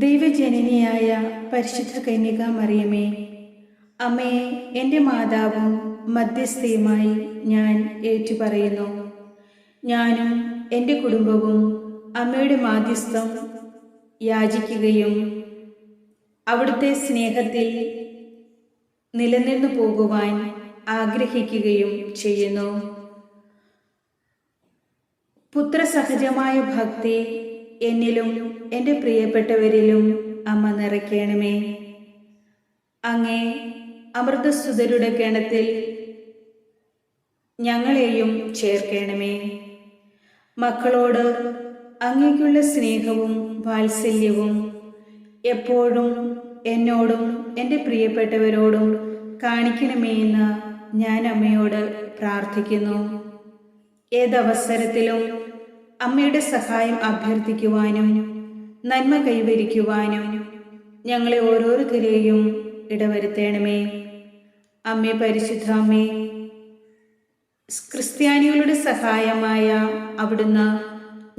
ദൈവജനനിയായ പരിശുദ്ധ കന്യക മറിയമേ, അമ്മയെ എൻ്റെ മാതാവും മധ്യസ്ഥയുമായി ഞാൻ ഏറ്റുപറയുന്നു. ഞാനും എൻ്റെ കുടുംബവും അമ്മയുടെ മാധ്യസ്ഥം യാചിക്കുകയും അവിടുത്തെ സ്നേഹത്തിൽ നിലനിന്നു പോകുവാൻ ആഗ്രഹിക്കുകയും ചെയ്യുന്നു. പുത്രസഹജമായ ഭക്തി എന്നിലും എൻ്റെ പ്രിയപ്പെട്ടവരിലും അമ്മ നിറയ്ക്കണമേ. അങ്ങേ അമൃതസുതരുടെ ഗണത്തിൽ ഞങ്ങളെയും ചേർക്കണമേ. മക്കളോട് അങ്ങേക്കുള്ള സ്നേഹവും വാത്സല്യവും എപ്പോഴും എന്നോടും എൻ്റെ പ്രിയപ്പെട്ടവരോടും കാണിക്കണമേ എന്ന് ഞാൻ അമ്മയോട് പ്രാർത്ഥിക്കുന്നു. ഏതവസരത്തിലും അമ്മയുടെ സഹായം അഭ്യർത്ഥിക്കുവാനും നന്മ കൈവരിക്കുവാനും ഞങ്ങളെ ഓരോരുത്തരെയും ഇടവരുത്തണമേ. അമ്മേ, പരിശുദ്ധ അമ്മേ, ക്രിസ്ത്യാനികളുടെ സഹായമായ അവിടുന്ന്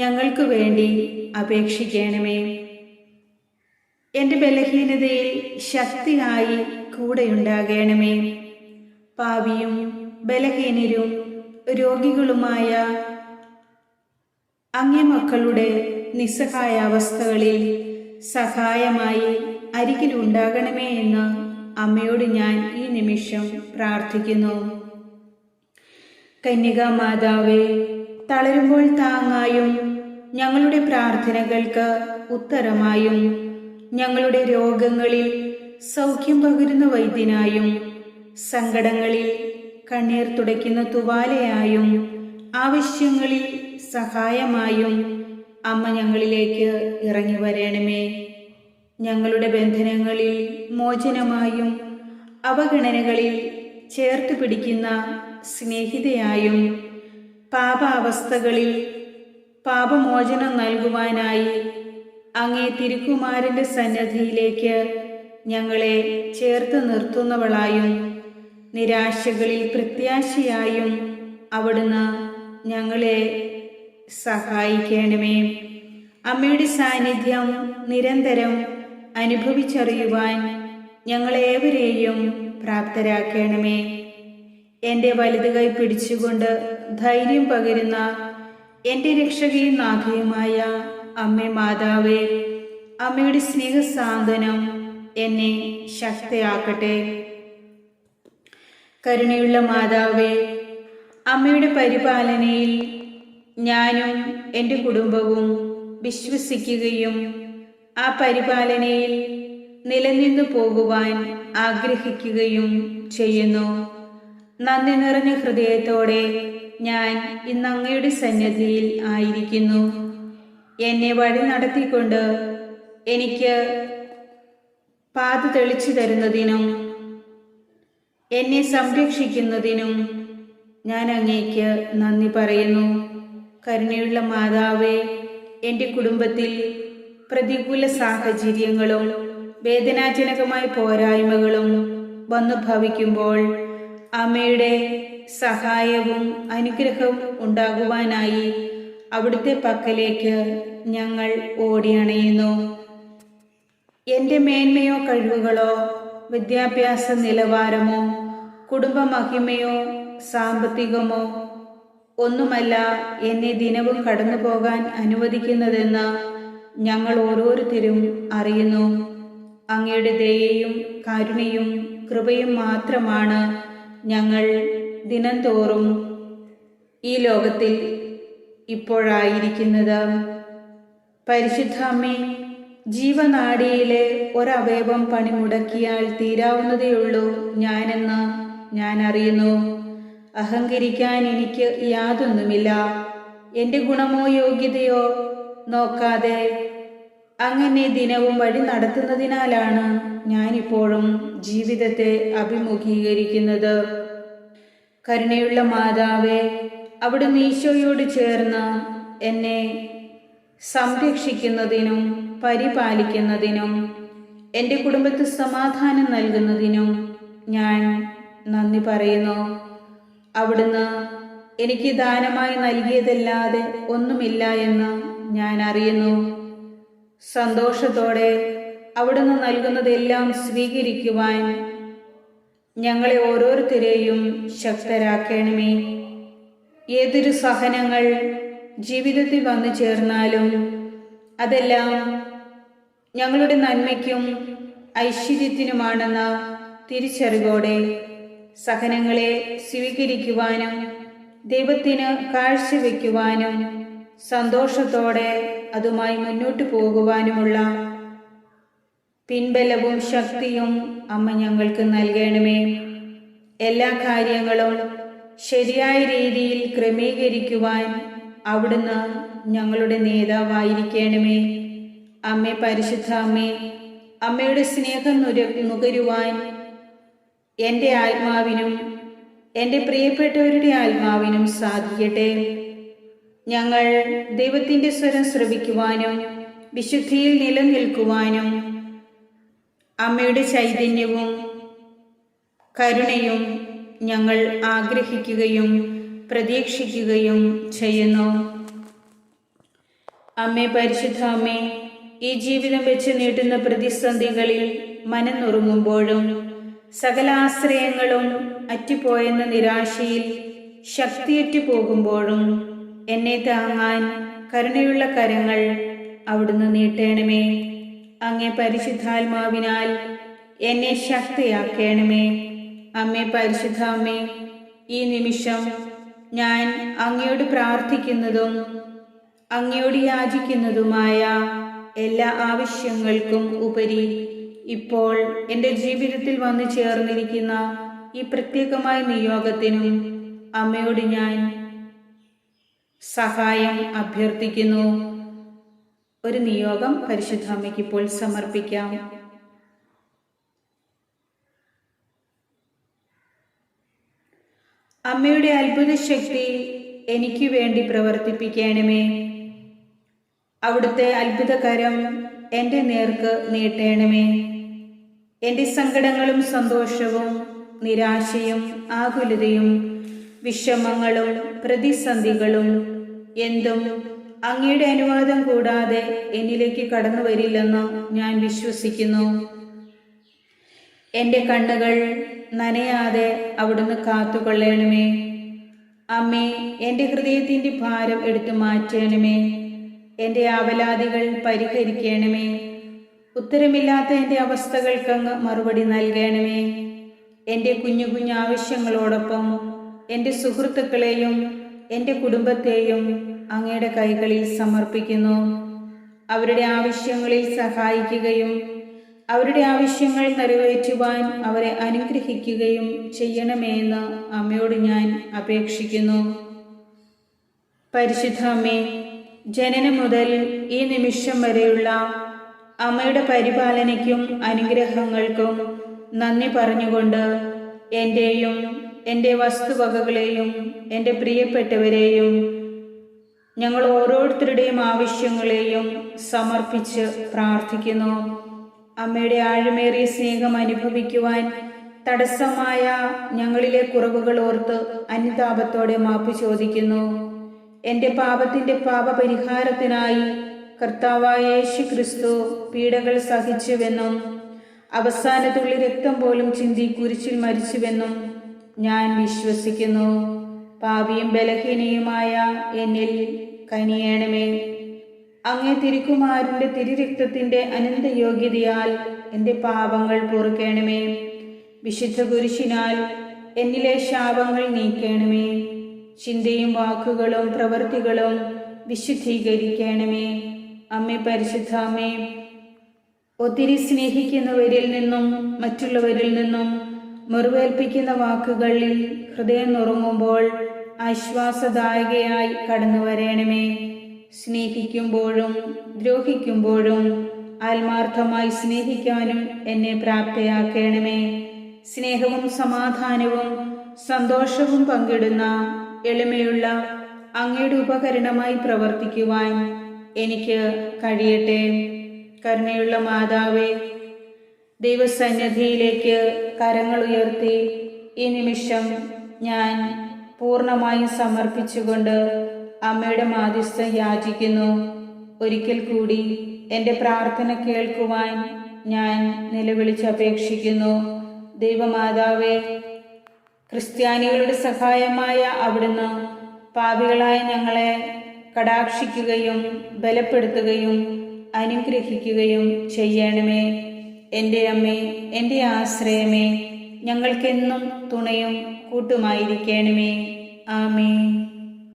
ഞങ്ങൾക്ക് വേണ്ടി അപേക്ഷിക്കണമേ. എൻ്റെ ബലഹീനതയിൽ ശക്തിയായി കൂടെയുണ്ടാകണമേ. പാപിയും ബലഹീനരും രോഗികളുമായ അങ്ങേ മക്കളുടെ നിസ്സഹായാവസ്ഥകളിൽ സഹായമായി അരികിലുണ്ടാകണമേ എന്ന് അമ്മയോട് ഞാൻ ഈ നിമിഷം പ്രാർത്ഥിക്കുന്നു. കന്യകാ മാതാവേ, തളരുമ്പോൾ താങ്ങായും ഞങ്ങളുടെ പ്രാർത്ഥനകൾക്ക് ഉത്തരമായും ഞങ്ങളുടെ രോഗങ്ങളിൽ സൗഖ്യം പകരുന്ന വൈദ്യനായും സങ്കടങ്ങളിൽ കണ്ണീർ തുടയ്ക്കുന്ന തുവാലയായും ആവശ്യങ്ങളിൽ സഹായമായും അമ്മ ഞങ്ങളിലേക്ക് ഇറങ്ങി വരണമേ. ഞങ്ങളുടെ ബന്ധനങ്ങളിൽ മോചനമായും അവഗണനകളിൽ ചേർത്ത് പിടിക്കുന്ന സ്നേഹിതയായും പാപാവസ്ഥകളിൽ പാപമോചനം നൽകുവാനായി അങ്ങേ തിരുക്കുമാരൻ്റെ സന്നദ്ധിയിലേക്ക് ഞങ്ങളെ ചേർത്ത് നിർത്തുന്നവളായും നിരാശകളിൽ പ്രത്യാശയായും അവിടുന്ന് ഞങ്ങളെ സഹായിക്കണമേ. അമ്മയുടെ സാന്നിധ്യം നിരന്തരം അനുഭവിച്ചറിയുവാൻ ഞങ്ങളേവരെയും പ്രാപ്തരാക്കണമേ. എൻ്റെ വലതു കൈ പിടിച്ചുകൊണ്ട് ധൈര്യം പകരുന്ന എൻ്റെ രക്ഷകയും നാഥയുമായ അമ്മേ മാതാവേ, അമ്മയുടെ സ്നേഹസാന്ത്വനം എന്നെ ശക്തയാക്കട്ടെ. കരുണയുള്ള മാതാവേ, അമ്മയുടെ പരിപാലനയിൽ ഞാനും എൻ്റെ കുടുംബവും വിശ്വസിക്കുകയും ആ പരിപാലനയിൽ നിലനിന്നു പോകുവാൻ ആഗ്രഹിക്കുകയും ചെയ്യുന്നു. നന്ദി നിറഞ്ഞ ഹൃദയത്തോടെ ഞാൻ ഇന്ന് അങ്ങയുടെ സന്നിധിയിൽ ആയിരിക്കുന്നു. എന്നെ വഴി നടത്തിക്കൊണ്ട് എനിക്ക് പാത തെളിച്ചു തരുന്നതിനും എന്നെ സംരക്ഷിക്കുന്നതിനും ഞാൻ അങ്ങേക്ക് നന്ദി പറയുന്നു. കരുണയുള്ള മാതാവേ, എൻ്റെ കുടുംബത്തിൽ പ്രതികൂല സാഹചര്യങ്ങളും വേദനാജനകമായ പോരായ്മകളും വന്നു ഭവിക്കുമ്പോൾ അമ്മയുടെ സഹായവും അനുഗ്രഹവും ഉണ്ടാകുവാനായി അവിടുത്തെ പക്കലേക്ക് ഞങ്ങൾ ഓടിയണയുന്നു. എൻ്റെ മേന്മയോ കഴിവുകളോ വിദ്യാഭ്യാസ നിലവാരമോ കുടുംബ മഹിമയോ സാമ്പത്തികമോ ഒന്നുമല്ല എന്നെ ദിനവും കടന്നു പോകാൻ അനുവദിക്കുന്നതെന്ന് ഞങ്ങൾ ഓരോരുത്തരും അറിയുന്നു. അങ്ങയുടെ ദയയും കാരുണ്യവും കൃപയും മാത്രമാണ് ഞങ്ങൾ ദിനംതോറും ഈ ലോകത്തിൽ ഇപ്പോഴായിരിക്കുന്നത്. പരിശുദ്ധ അമ്മേ, ജീവനാഡിയിലെ ഒരവയവം പണിമുടക്കിയാൽ തീരാവുന്നതേയുള്ളൂ ഞാനെന്ന് ഞാൻ അറിയുന്നു. അഹങ്കരിക്കാൻ എനിക്ക് യാതൊന്നുമില്ല. എൻ്റെ ഗുണമോ യോഗ്യതയോ നോക്കാതെ അങ്ങനെ ദിനവും വഴി നടത്തുന്നതിനാലാണ് ഞാനിപ്പോഴും ജീവിതത്തെ അഭിമുഖീകരിക്കുന്നത്. കരുണയുള്ള മാതാവേ, അവിടുന്ന് ഈശോയോട് ചേർന്ന് എന്നെ സംരക്ഷിക്കുന്നതിനും പരിപാലിക്കുന്നതിനും എൻ്റെ കുടുംബത്തിൽ സമാധാനം നൽകുന്നതിനും ഞാൻ നന്ദി പറയുന്നു. അവിടുന്ന് എനിക്ക് ദാനമായി നൽകിയതല്ലാതെ ഒന്നുമില്ല എന്ന് ഞാൻ അറിയുന്നു. സന്തോഷത്തോടെ അവിടുന്ന് നൽകുന്നതെല്ലാം സ്വീകരിക്കുവാൻ ഞങ്ങളെ ഓരോരുത്തരെയും ശക്തരാക്കണമേ. ഏതൊരു സഹനങ്ങൾ ജീവിതത്തിൽ വന്നു ചേർന്നാലും അതെല്ലാം ഞങ്ങളുടെ നന്മയ്ക്കും ഐശ്വര്യത്തിനുമാണെന്ന തിരിച്ചറിവോടെ സഹനങ്ങളെ സ്വീകരിക്കുവാനും ദൈവത്തിന് കാഴ്ചവെക്കുവാനും സന്തോഷത്തോടെ അതുമായി മുന്നോട്ടു പോകുവാനുമുള്ള പിൻബലവും ശക്തിയും അമ്മ ഞങ്ങൾക്ക് നൽകണമേ. എല്ലാ കാര്യങ്ങളും ശരിയായ രീതിയിൽ ക്രമീകരിക്കുവാൻ അവിടുന്ന് ഞങ്ങളുടെ നേതാവായിരിക്കണമേ. അമ്മേ, പരിശുദ്ധ അമ്മേ, അമ്മയുടെ സ്നേഹം നുകരുവാൻ എൻ്റെ ആത്മാവിനും എൻ്റെ പ്രിയപ്പെട്ടവരുടെ ആത്മാവിനും സാധിക്കട്ടെ. ഞങ്ങൾ ദൈവത്തിൻ്റെ സ്വരം ശ്രവിക്കുവാനും വിശുദ്ധിയിൽ നിലനിൽക്കുവാനും അമ്മയുടെ ചൈതന്യവും കരുണയും ഞങ്ങൾ ആഗ്രഹിക്കുകയും പ്രതീക്ഷിക്കുകയും ചെയ്യുന്നു. അമ്മേ, പരിശുദ്ധ അമ്മേ, ഈ ജീവിതം വെച്ച് നീട്ടുന്ന പ്രതിസന്ധികളിൽ മനം നുറുങ്ങുമ്പോഴും സകല ആശ്രയങ്ങളും അറ്റുപോയെന്ന നിരാശയിൽ ശക്തിയറ്റു പോകുമ്പോഴും എന്നെ താങ്ങാൻ കരുണയുള്ള കരങ്ങൾ അവിടുന്ന് നീട്ടണമേ. അങ്ങേ പരിശുദ്ധാത്മാവിനാൽ എന്നെ ശക്തിയാക്കണമേ. അമ്മേ, പരിശുദ്ധ അമ്മേ, ഈ നിമിഷം ഞാൻ അങ്ങയോട് പ്രാർത്ഥിക്കുന്നതും അങ്ങയോട് യാചിക്കുന്നതുമായ എല്ലാ ആവശ്യങ്ങൾക്കും ഉപരി ഇപ്പോൾ എൻ്റെ ജീവിതത്തിൽ വന്നു ചേർന്നിരിക്കുന്ന ഈ പ്രത്യേകമായ നിയോഗത്തിനും അമ്മയോട് ഞാൻ സഹായം അഭ്യർത്ഥിക്കുന്നു. ഒരു നിയോഗം പരിശുദ്ധ അമ്മയ്ക്ക് ഇപ്പോൾ സമർപ്പിക്കാം. അമ്മയുടെ അത്ഭുത ശക്തി എനിക്ക് വേണ്ടി പ്രവർത്തിപ്പിക്കണമേ. അവിടുത്തെ അത്ഭുതകരം എൻ്റെ നേർക്ക് നീട്ടണമേ. എൻ്റെ സങ്കടങ്ങളും സന്തോഷവും നിരാശയും ആകുലതയും വിഷമങ്ങളും പ്രതിസന്ധികളും എന്തും അങ്ങയുടെ അനുവാദം കൂടാതെ എന്നിലേക്ക് കടന്നു വരില്ലെന്ന് ഞാൻ വിശ്വസിക്കുന്നു. എൻ്റെ കണ്ണുകൾ നനയാതെ അവിടുന്ന് കാത്തുകൊള്ളണമേ. അമ്മേ, എൻ്റെ ഹൃദയത്തിൻ്റെ ഭാരം എടുത്തു മാറ്റണമേ. എൻ്റെ ആവലാതികൾ പരിഹരിക്കണമേ. ഉത്തരമില്ലാത്ത എൻ്റെ അവസ്ഥകൾക്കങ്ങ് മറുപടി നൽകണമേ. എൻ്റെ കുഞ്ഞു കുഞ്ഞു ആവശ്യങ്ങളോടൊപ്പം എൻ്റെ സുഹൃത്തുക്കളെയും എൻ്റെ കുടുംബത്തെയും അങ്ങയുടെ കൈകളിൽ സമർപ്പിക്കുന്നു. അവരുടെ ആവശ്യങ്ങളിൽ സഹായിക്കുകയും അവരുടെ ആവശ്യങ്ങൾ നിറവേറ്റുവാൻ അവരെ അനുഗ്രഹിക്കുകയും ചെയ്യണമെന്ന് അമ്മയോട് ഞാൻ അപേക്ഷിക്കുന്നു. പരിശുദ്ധ അമ്മേ, ജനനം മുതൽ ഈ നിമിഷം വരെയുള്ള അമ്മയുടെ പരിപാലനയ്ക്കും അനുഗ്രഹങ്ങൾക്കും നന്ദി പറഞ്ഞുകൊണ്ട് എൻ്റെയും എൻ്റെ വസ്തുവകകളെയും എൻ്റെ പ്രിയപ്പെട്ടവരെയും ഞങ്ങൾ ഓരോരുത്തരുടെയും ആവശ്യങ്ങളെയും സമർപ്പിച്ച് പ്രാർത്ഥിക്കുന്നു. അമ്മയുടെ ആഴമേറിയ സ്നേഹം അനുഭവിക്കുവാൻ തടസ്സമായ ഞങ്ങളിലെ കുറവുകൾ ഓർത്ത് അനുതാപത്തോടെ മാപ്പ് ചോദിക്കുന്നു. എൻ്റെ പാപത്തിൻ്റെ പാപപരിഹാരത്തിനായി കർത്താവായ യേശു ക്രിസ്തു പീഡകൾ സഹിച്ചുവെന്നും അവസാന തുള്ളി രക്തം പോലും ചിന്തി കുരിശിൽ മരിച്ചുവെന്നും ഞാൻ വിശ്വസിക്കുന്നു. പാപിയും ബലഹീനയുമായ എന്നിൽ കനിയണമേ. അങ്ങേ തിരുക്കുമാരൻ്റെ തിരുരക്തത്തിൻ്റെ അനന്തയോഗ്യതയാൽ എൻ്റെ പാപങ്ങൾ പൊറുക്കണമേ. വിശുദ്ധ കുരിശിനാൽ എന്നിലെ ശാപങ്ങൾ നീക്കണമേ. ചിന്തയും വാക്കുകളും പ്രവൃത്തികളും വിശുദ്ധീകരിക്കണമേ. അമ്മേ, പരിശുദ്ധ അമ്മേ, ഒത്തിരി സ്നേഹിക്കുന്നവരിൽ നിന്നും മറ്റുള്ളവരിൽ നിന്നും മുറിവേൽപ്പിക്കുന്ന വാക്കുകളിൽ ഹൃദയം നുറുങ്ങുമ്പോൾ ആശ്വാസദായകയായി കടന്നു വരണമേ. സ്നേഹിക്കുമ്പോഴും ദ്രോഹിക്കുമ്പോഴും ആത്മാർത്ഥമായി സ്നേഹിക്കാനും എന്നെ പ്രാപ്തയാക്കണമേ. സ്നേഹവും സമാധാനവും സന്തോഷവും പങ്കിടുന്ന എളിമയുള്ള അങ്ങയുടെ ഉപകരണമായി പ്രവർത്തിക്കുവാൻ എനിക്ക് കഴിയട്ടെ. കരുണയുള്ള മാതാവേ, ദൈവസന്നിധിയിലേക്ക് കരങ്ങൾ ഉയർത്തി ഈ നിമിഷം ഞാൻ പൂർണ്ണമായും സമർപ്പിച്ചുകൊണ്ട് അമ്മയുടെ മാധ്യസ്ഥം യാചിക്കുന്നു. ഒരിക്കൽ കൂടി എൻ്റെ പ്രാർത്ഥന കേൾക്കുവാൻ ഞാൻ നിലവിളിച്ചപേക്ഷിക്കുന്നു. ദൈവമാതാവേ, ക്രിസ്ത്യാനികളുടെ സഹായമായ അവിടുന്ന് പാപികളായ ഞങ്ങളെ കടാക്ഷിക്കുകയും ബലപ്പെടുത്തുകയും അനുഗ്രഹിക്കുകയും ചെയ്യണമേ. എൻ്റെ അമ്മേ, എൻ്റെ ആശ്രയമേ, ഞങ്ങൾക്കെന്നും തുണയും കൂട്ടുമായിരിക്കണമേ. ആമേൻ.